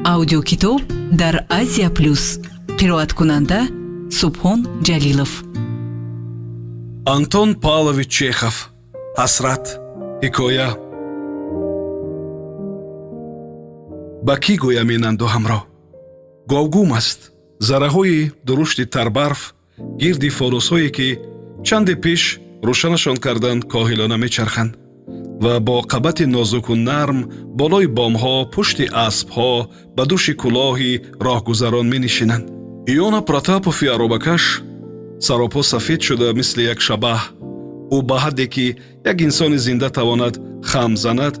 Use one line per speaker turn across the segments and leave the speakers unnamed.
аудиокитоб дар Азия Плюс. қироаткунанда Субҳон Ҷалилов.
Антон Павлович Чехов. ҳасрат. ҳикоя. ба кӣ гӯям ин анду ҳамроҳ? говгум аст. зараҳои дурушти тарбарф гирди фонусҳое ки чанде пеш рӯшанашон карданд коҳилона мечарханд ва бо қабати нозуку нарм болои бомҳо пушти аспҳо ба дӯши кӯлоҳи роҳгузарон менишинанд. Иона Протапови аробакаш саропо сафед шуда мисли як шабаҳ. ӯ ба ҳадде ки як инсони зинда тавонад хам занад,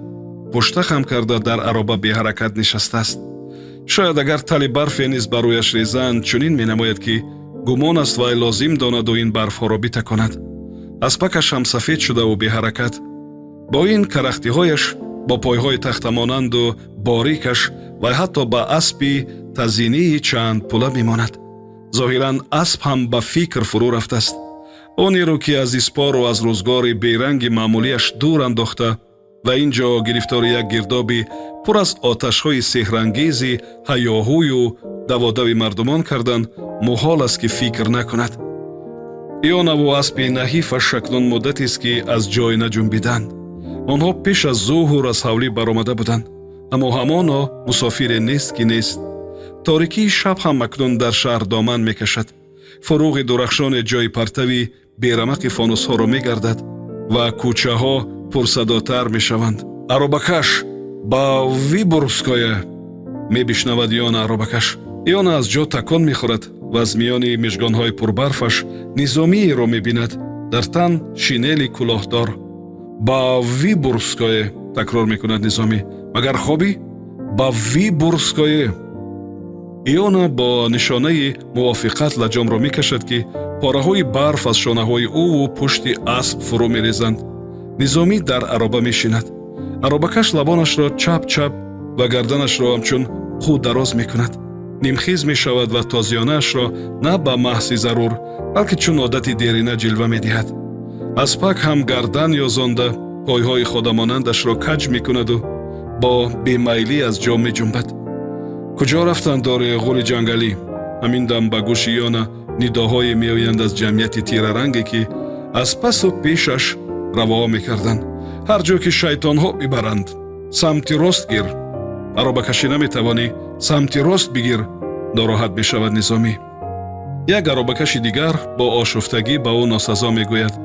пушта хам карда дар ароба беҳаракат нишастааст. шояд агар тали барфе низ ба рӯяш резанд, чунин менамояд ки гумон аст вай лозим донаду ин барфҳоро битаконад. аспакаш ҳам сафед шудаву беҳаракат. бо ин карахтиҳояш, бо пойҳои тахтамонанду борикаш вай ҳатто ба аспи тазинии чанд пула мемонад. зоҳиран асп ҳам ба фикр фурӯ рафтааст. он иру ки аз испору аз рӯзгори беранги маъмулияш дур андохта ва ин ҷо гирифтори як гирдоби пур аз оташҳои сеҳрангези ҳаёҳӯю даводави мардумон кардан муҳол аст ки фикр накунад. ионаву аспи наҳифаш акнун муддатест ки аз ҷой наҷунбиданд. онҳо пеш аз зуҳур аз ҳавлӣ баромада буданд, аммо ҳамоно мусофире нест ки нест. торикии шаб ҳам акнун дар шаҳр доман мекашад. фуруғи дурахшоне ҷои партави берамақи фонусҳоро мегардад ва кӯчаҳо пурсадотар мешаванд. аробакаш ба Вибургское мебишнавад Иона аробакаш. Иона аз ҷо такон мехӯрад ва аз миёни мижгонҳои пурбарфаш низомиеро мебинад дар тан шинели кӯлоҳдор. ба Вибургское такрор мекунад низомӣ. магар хобӣ? ба Вибургское. иона бо нишонаи мувофиқат лаҷомро мекашад ки пораҳои барф аз шонаҳои ӯву пушти асп фурӯ мерезанд. низомӣ дар ароба мешинад. аробакаш лабонашро чап чап ва гарданашро ҳамчун қӯ дароз мекунад. нимхез мешавад ва тозиёнаашро на ба маҳзи зарур, балки чун одати дерина ҷилва медиҳад. аспак ҳам гардан ёзонда пойҳои ходамонандашро каҷ мекунаду бо бемайлӣ аз ҷо меҷунбад. куҷо рафтанд дори ғули ҷангалӣ? ҳамин дам ба гӯши Иона нидоҳое меоянд аз ҷамъияти тираранге ки аз пасу пешаш равоҳо мекарданд. ҳар ҷо ки шайтонҳо бибаранд, самти рост гир. аробакашӣ наметавонӣ, самти рост бигир. нороҳат мешавад низомӣ. як аробакаши дигар бо ошуфтагӣ ба ӯ носазо мегӯяд.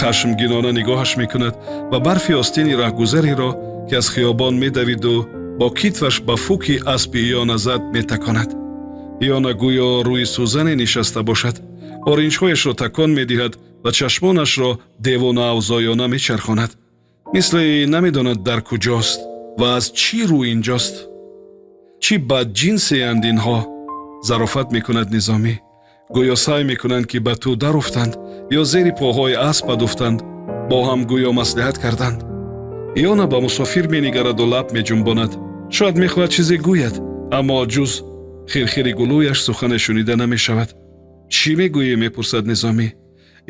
хашмгинона нигоҳаш мекунад ва барфи остини раҳгузареро ки аз хиёбон медавиду бо китваш ба фуки аспи Иона зад метаконад. Иона гӯё рӯи сӯзане нишаста бошад. оринҷҳояшро такон медиҳад ва чашмонашро девонаавзоёна мечархонад. мисли намедонад дар куҷост ва аз чӣ рӯ инҷост. чӣ бадҷинсеянд инҳо? зарофат мекунад низомӣ. гӯё сай мекунанд ки ба ту даруфтанд ё зери поҳои аспа дуфтанд, бо ҳам гӯё маслиҳат карданд. иона ба мусофир менигараду лаб меҷунбонад. шояд мехоҳад чизе гӯяд, аммо ҷуз хирхири гулӯяш сухане шунида намешавад. чӣ мегӯӣ? мепурсад низомӣ.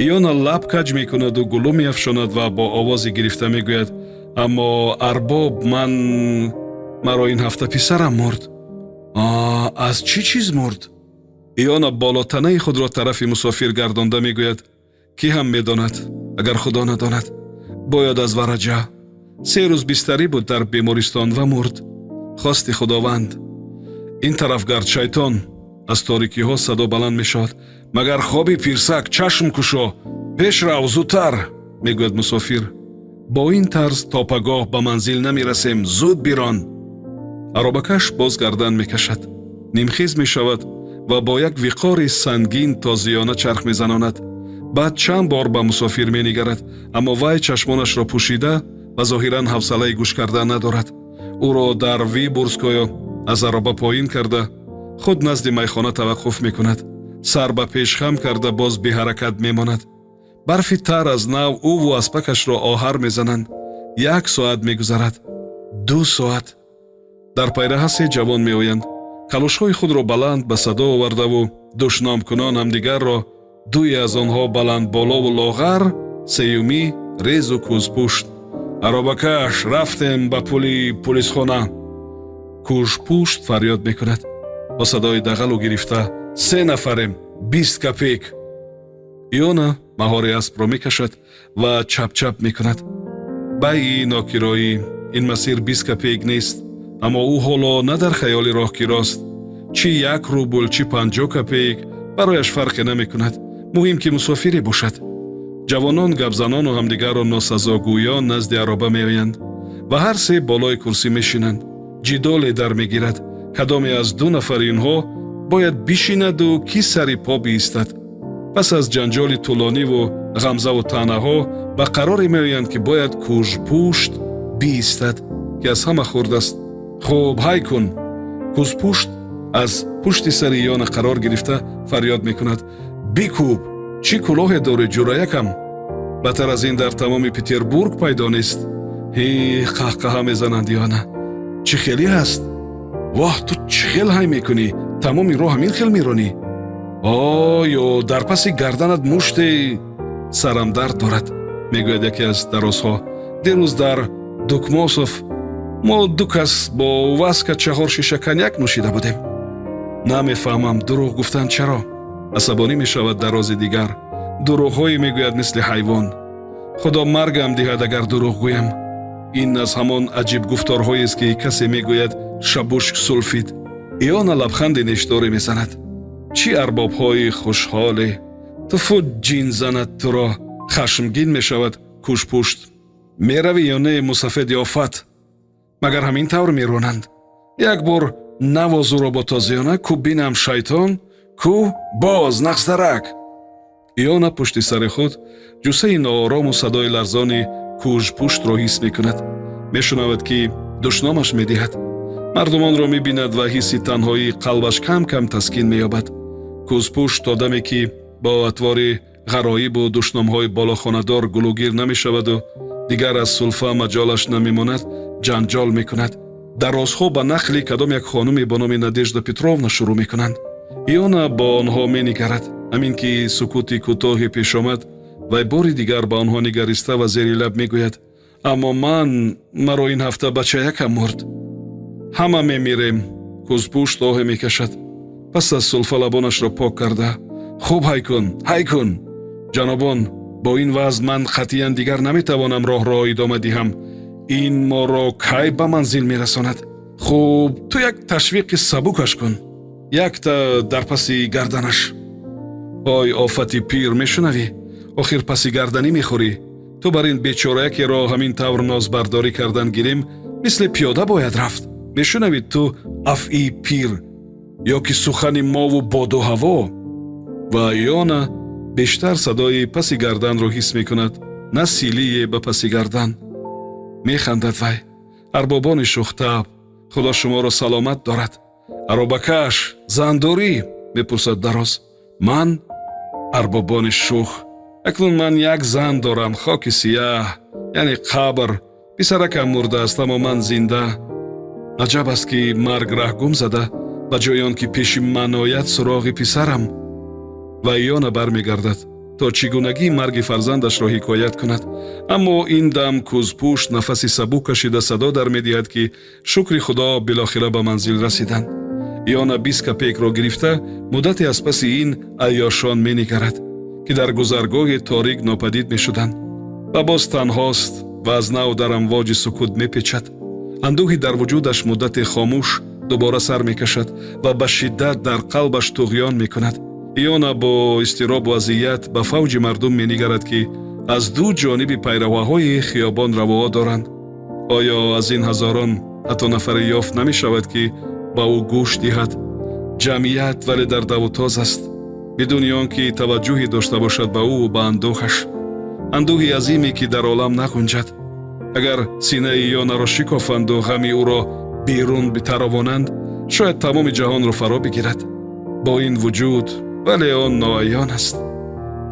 иона лаб каҷ мекунаду гулӯ меафшонад ва бо овози гирифта мегӯяд: аммо арбоб, маро ин ҳафта писарам мурд. аз чӣ чиз мурд? иона болотанаи худро тарафи мусофир гардонда мегӯяд: кӣ ҳам медонад, агар худо надонад. бояд аз вараҷа. 3 рӯз бистарӣ буд дар бемористон ва мурд. хости худованд. ин тараф гард, шайтон. аз торикиҳо садо баланд мешавад: магар хобӣ пирсак, чашм кушо, пеш рав, зудтар, мегӯяд мусофир. бо ин тарз то пагоҳ ба манзил намерасем, зуд бирон. аробакаш боз гардан мекашад. нимхез мешавад ва бо як виқори сангин тозиёна чарх мезанонад. баъд чанд бор ба мусофир менигарад, аммо вай чашмонашро пӯшида ва зоҳиран ҳавсалаи гӯш кардан надорад. ӯро дар Вибургское аз ароба поин карда худ назди майхона таваққуф мекунад. сар ба пеш хам карда боз беҳаракат мемонад. барфи тар аз нав ӯву аспакашро оҳар мезананд. 1 соат мегузарад. 2 соат. дар пайраҳа 3 ҷавон меоянд. калошҳои худро баланд ба садо овардаву душномкунон ҳамдигарро, дуе аз онҳо баланд болову лоғар, сеюмӣ резу кӯзпушт. аробакаш, рафтем ба пулисхона. кӯшпӯшт фарёд мекунад. бо садои дағалу гирифта: 3 нафарем, 20 копейк. иона маҳори аспро мекашад ва чапчап мекунад. байи нокироӣ, ин масир 20 копейк нест, аммо ӯ ҳоло на дар хаёли роҳгирост. чӣ 1 рубл, чӣ 50 копейк барояш фарқе намекунад. муҳим ки мусофире бошад. ҷавонон гапзанону ҳамдигарро носазогӯён назди ароба меоянд ва ҳар се болои курсӣ мешинанд. ҷидоле дар мегирад, кадоме аз 2 нафари инҳо бояд бишинаду кӣ сари по биистад. пас аз ҷанҷоли тӯлониву ғамзаву таънаҳо ба қароре меоянд ки бояд кӯшпӯшт биистад, ки аз ҳама хурд аст. хуб, ҳай кун. кӯшпӯшт аз пушти сари иона қарор гирифта фарёд мекунад: бикӯб, чӣ кӯлоҳе дорӣ ҷураякам? бадтар аз ин дар тамоми Петербург пайдо нест. қаҳқаҳа мезананд иона. чӣ хелӣ ҳаст? воҳ, ту чӣ хел ҳай мекунӣ? тамоми роҳ ҳамин хел меронӣ? ё дар паси гарданат муште... сарам дард дорад, мегӯяд яке аз дарозҳо. дирӯз дар Дукмосов мо 2 кас бо васка 4 шиша коньяк нӯшида будем. намефаҳмам дурӯғ гуфтан чаро? асабонӣ мешавад дарози дигар. дурӯғҳое мегӯяд мисли ҳайвон. худо маргам диҳад агар дурӯғ гӯям. ин аз ҳамон аҷиб гуфторҳоест ки касе мегӯяд шабушк сулфид. иона лабханди нешдоре мезанад. чӣ арбобҳои хушҳоле! туфу ҷин занад туро. хашмгин мешавад кӯшпӯшт. меравӣ ё не, мусафеди офат? магар ҳамин тавр меронанд? як бор навозуро бо тозиёна, ку бинам шайтон, ку боз нақсдарак. иона пушти сари худ ҷусаи ноорому садои ларзони кӯшпӯштро ҳис мекунад. мешунавад ки душномаш медиҳад. мардумонро мебинад ва ҳисси танҳоии қалбаш кам кам таскин меёбад. кӯшпӯшт одаме ки бо атвори ғароибу душномҳои болохонадор гулугир намешаваду дигар аз сулфа маҷолаш намемонад, ҷанҷол мекунад. дарозҳо ба нақли кадом як хонуме бо номи Надежда Петровна шурӯъ мекунанд. иона бо онҳо менигарад. ҳамин ки сукути кӯтоҳе пеш омад, вай бори дигар ба онҳо нигариста ва зери лаб мегӯяд: аммо маро ин ҳафта бачаякам мурд. ҳама мемирем. кӯшпӯшт оҳе мекашад. пас аз сулфа лабонашро пок карда: хуб, ҳай кун. ҷанобон, бо ин вазъ ман қатъиян дигар наметавонам роҳро идома диҳам. ин моро кай ба манзил мерасонад? хуб, ту як ташвиқи сабукаш кун. якта дар паси гарданаш. ой офати пир, мешунавӣ? охир паси гарданӣ мехӯрӣ? ту бар ин бечораякеро ҳамин тавр нозбардорӣ кардан гирем, мисли пиёда бояд рафт. мешунавӣ ту афъи пир, ё ки сухани мову боду ҳаво? ва иона бештар садои паси гарданро ҳис мекунад, на силие ба паси гардан. механдад вай. арбобони шухтаб, худо шуморо саломат дорад. аробакаш, зан дорӣ? мепурсад дароз. ман? арбобони шух. акнун ман як зан дорам, хоки сияҳ, яъне қабр. писаракам мурдааст, аммо ман зинда. аҷаб аст ки марг раҳгум зада ба ҷои он ки пеши ман ояд суроғи писарам. ва иона бармегардад то чӣ гунагӣ марги фарзандашро ҳикоят кунад. аммо ин дам кӯшпӯшт нафаси сабук кашида садо дар медиҳад ки шукри худо билохира ба манзил расиданд. иона 20 копейкро гирифта муддате аз паси ин айёшон менигарад, ки дар гузаргоҳи торик нопадид мешуданд. ва боз танҳост ва аз нав дар амвоҷи сукут мепечад. андӯҳи дар вуҷудаш муддате хомӯш дубора сар мекашад ва ба шиддат дар қалбаш туғён мекунад. иона бо изтиробу азият ба фавҷи мардум менигарад ки аз ду ҷониби пайраваҳои хиёбон равоҳо доранд. оё аз ин ҳазорон ҳатто нафаре ёфт намешавад ки ба ӯ гӯш диҳад? ҷамъият вале дар даву тоз аст, бидуни он ки таваҷҷӯҳе дошта бошад ба ӯ ба андӯҳаш. андӯҳи азиме ки дар олам нағунҷад. агар синаи ионаро шикофанду ғами ӯро берун битаровонанд, шояд тамоми ҷаҳонро фаро бигирад. бо ин вуҷуд вале он ноаён аст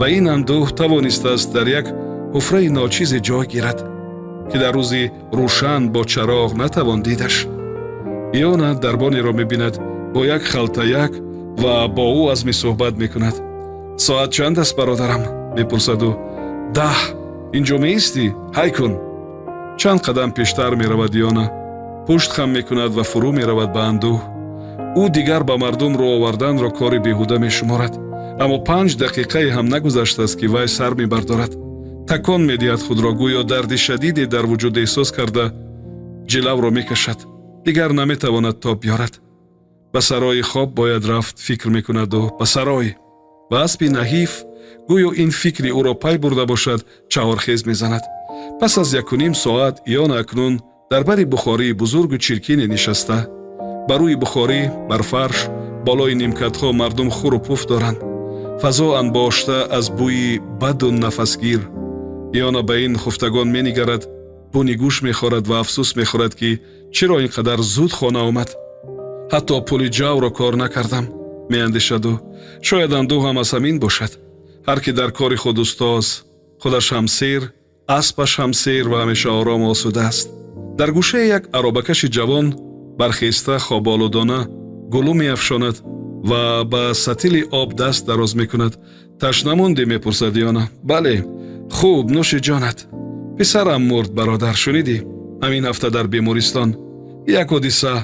ва ин андӯҳ тавонистааст дар як ҳуфраи ночизе ҷой гирад, ки дар рӯзи рӯшан бо чароғ натавон дидаш. иона дарбонеро мебинад бо як халтаяк ва бо ӯ азми суҳбат мекунад. соат чанд аст бародарам? мепурсад ӯ. 10. инҷо меистӣ? ҳай кун. чанд қадам пештар меравад иона. пушт хам мекунад ва фурӯ меравад ба андӯҳ. ӯ дигар ба мардум роҳ оварданро кори беҳуда мешуморад, аммо 5 дақиқае ҳам нагузаштааст ки вай сар мебардорад. такон медиҳад худро, гӯё дарди шадиде дар вуҷуд эҳсос карда ҷилавро мекашад. дигар наметавонад тоб биёрад. ба сарои хоб бояд рафт, фикр мекунаду ба сарой. ва аспи наҳиф гӯё ин фикри ӯро пай бурда бошад, чаҳорхез мезанад. пас аз 1.5 соат Иона акнун дар бари бухории бузургу чиркине нишаста. бар рӯи бухорӣ, бар фарш, болои нимкатҳо мардум хуру пуф доранд. фазо анбошта аз бӯи баду нафасгир. Иона ба ин хуфтагон менигарад, буни гӯш мехорад ва афсӯс мехӯрад, ки чиро ин қадар зуд хона омад. ҳатто пули ҷавро кор накардам, меандешаду. шояд андӯҳам аз ҳамин бошад. ҳар ки дар кори худ устоз, худаш ҳам сер, аспаш ҳам сер ва ҳамеша орому осуда аст. дар гӯшаи як аробакаши ҷавон бархеста хоболудона гулӯ меафшонад ва ба сатили об даст дароз мекунад. ташнамондӣ? мепурсад Иона. бале, хуб, нӯши ҷонат. писарам мурд, бародар, шунидӣ? ҳамин ҳафта дар бемористон. як ҳодиса.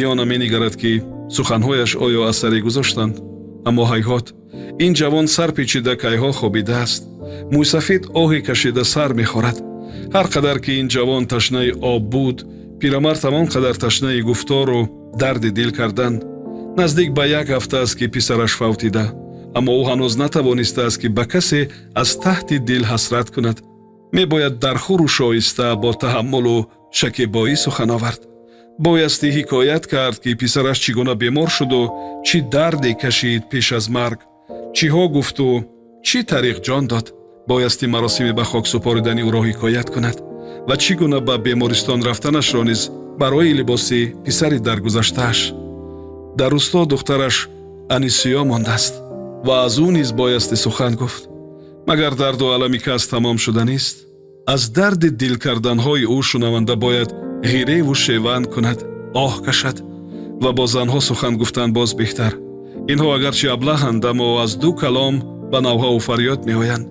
Иона менигарад ки суханҳояш оё асаре гузоштанд, аммо ҳайҳот, ин ҷавон сар печида кайҳо хобидааст. мӯйсафед оҳе кашида сар мехорад. ҳар қадар ки ин ҷавон ташнаи об буд, пирамард ҳамон қадар ташнаи гуфтору дарди дил кардан. наздик ба як ҳафта аст ки писараш фавтида, аммо ӯ ҳанӯз натавонистааст ки ба касе аз таҳти дил ҳасрат кунад. мебояд дархуру шоиста бо таҳаммулу шакебоӣ сухан овард. боясти ҳикоят кард ки писараш чӣ гуна бемор шуду чӣ дарде кашид пеш аз марг, чиҳо гуфту чӣ тариқ ҷон дод. боясти маросими ба хок супоридани ӯро ҳикоят кунад ва чӣ гуна ба бемористон рафтанашро низ барои либоси писари даргузаштааш. дар рӯсто духтараш Анисиё мондааст ва аз ӯ низ боясти сухан гуфт. магар дарду алами кас тамом шуда нест? аз дарди дил карданҳои ӯ шунаванда бояд ғиреву шеванд кунад, оҳ кашад ва бо занҳо сухан гуфтан боз беҳтар. инҳо агарчи аблаҳанд, аммо аз ду калом ба навҳаву фарёд меоянд.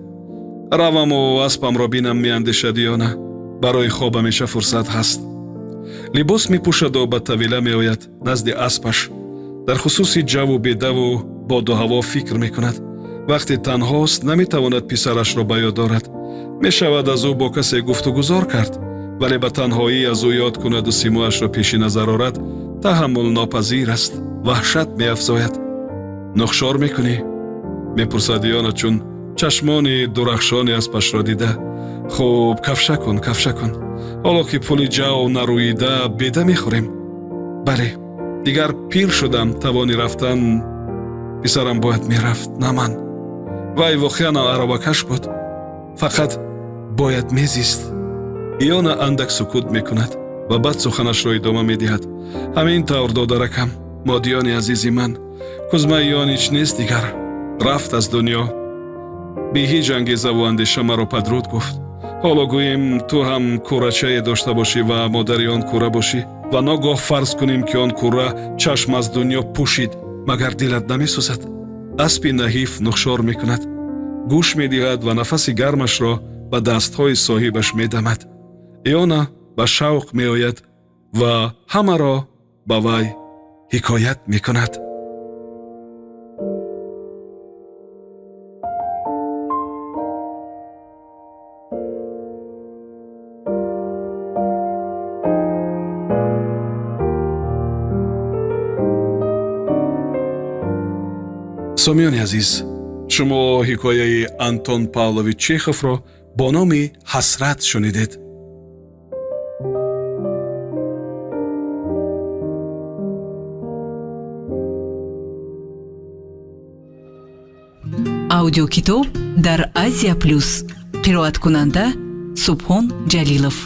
раваму аспамро бинам, меандешад Иона. барои хоб ҳамеша фурсат ҳаст. либос мепӯшаду ба тавила меояд назди аспаш. дар хусуси ҷаву бедаву боду ҳаво фикр мекунад. вақте танҳост, наметавонад писарашро ба ёд дорад. мешавад аз ӯ бо касе гуфтугузор кард, вале ба танҳоӣ аз ӯ ёд кунаду симоашро пеши назар орад, таҳаммулнопазир аст, ваҳшат меафзояд. нухшор мекунӣ? мепурсад Иона, чун чашмони дурахшони аспашро дида. хуб, кафша кун, кафша кун. ҳоло ки пули ҷав наруида, беда мехӯрем. бале, дигар пир шудам, тавони рафтан. писарам бояд мерафт, на ман. вай воқеан аробакаш буд, фақат бояд мезист. Иона андак сукут мекунад ва баъд суханашро идома медиҳад. ҳамин тавр додаракам, модиёни азизи ман, Кузма Ионич нест дигар, рафт аз дунё. бе ҳеҷ ангезаву андеша маро падруд гуфт. ҳоло гӯем ту ҳам курачае дошта бошӣ ва модари он кура бошӣ ва ногоҳ фарз кунем ки он кура чашм аз дунё пӯшид, магар дилат намесӯзад? аспи наҳиф нухшор мекунад, гӯш медиҳад ва нафаси гармашро ба дастҳои соҳибаш медамад. Иона ба шавқ меояд ва ҳамаро ба вай ҳикоят мекунад. сомиёни азиз, шумо ҳикояи Антон Павлович Чеховро бо номи ҳасрат шунидед.
аудиокитоб дар Азия Плюс. қироаткунанда Субҳон Ҷалилов.